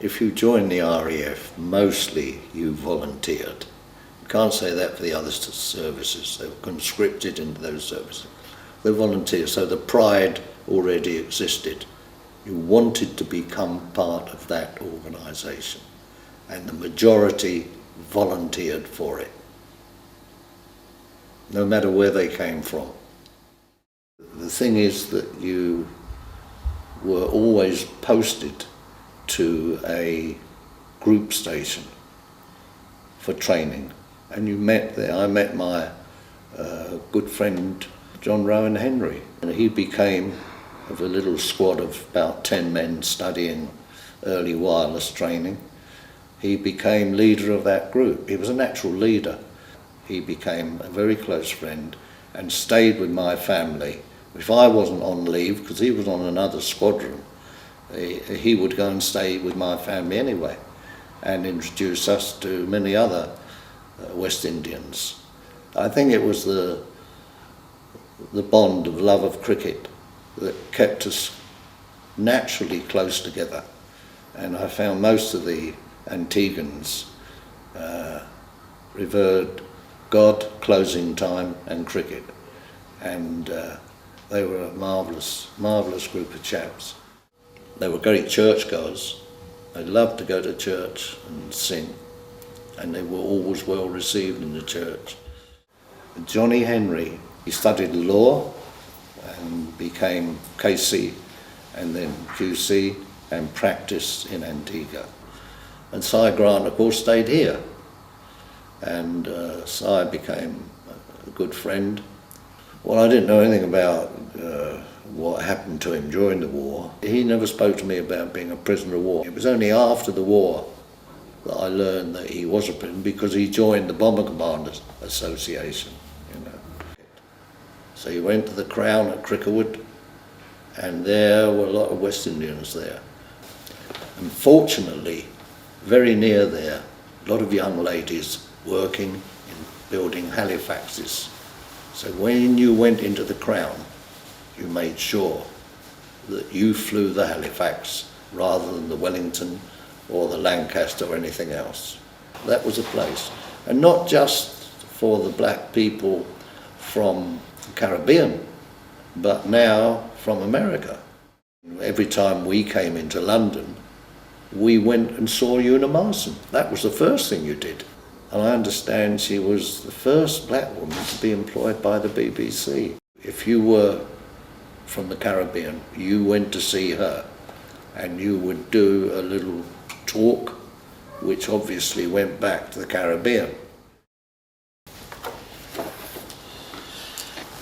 If you joined the RAF, mostly you volunteered. You can't say that for the other services. They were conscripted into those services. They volunteered, so the pride already existed. You wanted to become part of that organisation, and the majority volunteered for it, no matter where they came from. The thing is that you were always posted to a group station for training, and you met there. I met my good friend John Rowan Henry, and he became, of a little squad of about 10 men studying early wireless training, he became leader of that group. He was a natural leader. He became a very close friend and stayed with my family. If I wasn't on leave, because he was on another squadron, he would go and stay with my family anyway and introduce us to many other West Indians. I think it was the bond of love of cricket that kept us naturally close together. And I found most of the Antiguans revered God, closing time and cricket. And they were a marvellous group of chaps. They were great churchgoers. They loved to go to church and sing, and they were always well received in the church. Johnny Henry, he studied law and became KC and then QC and practiced in Antigua. And Si Grant, of course, stayed here, and Si became a good friend. Well, I didn't know anything about what happened to him during the war. He never spoke to me about being a prisoner of war. It was only after the war that I learned that he was a prisoner, because he joined the Bomber Commanders Association, you know. So he went to the Crown at Crickerwood, and there were a lot of West Indians there. And fortunately, very near there, a lot of young ladies working in building Halifaxes. So when you went into the Crown, you made sure that you flew the Halifax rather than the Wellington or the Lancaster or anything else. That was a place. And not just for the black people from the Caribbean, but now from America. Every time we came into London, we went and saw Una Marson. That was the first thing you did. And I understand she was the first black woman to be employed by the BBC. If you were from the Caribbean, you went to see her, and you would do a little talk, which obviously went back to the Caribbean.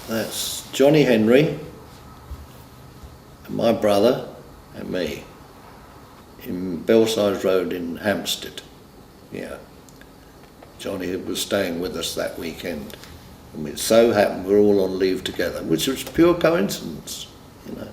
That's Johnny Henry, and my brother, and me, in Belsize Road in Hampstead. Yeah. Johnny was staying with us that weekend, and it so happened we're all on leave together, which was pure coincidence, you know.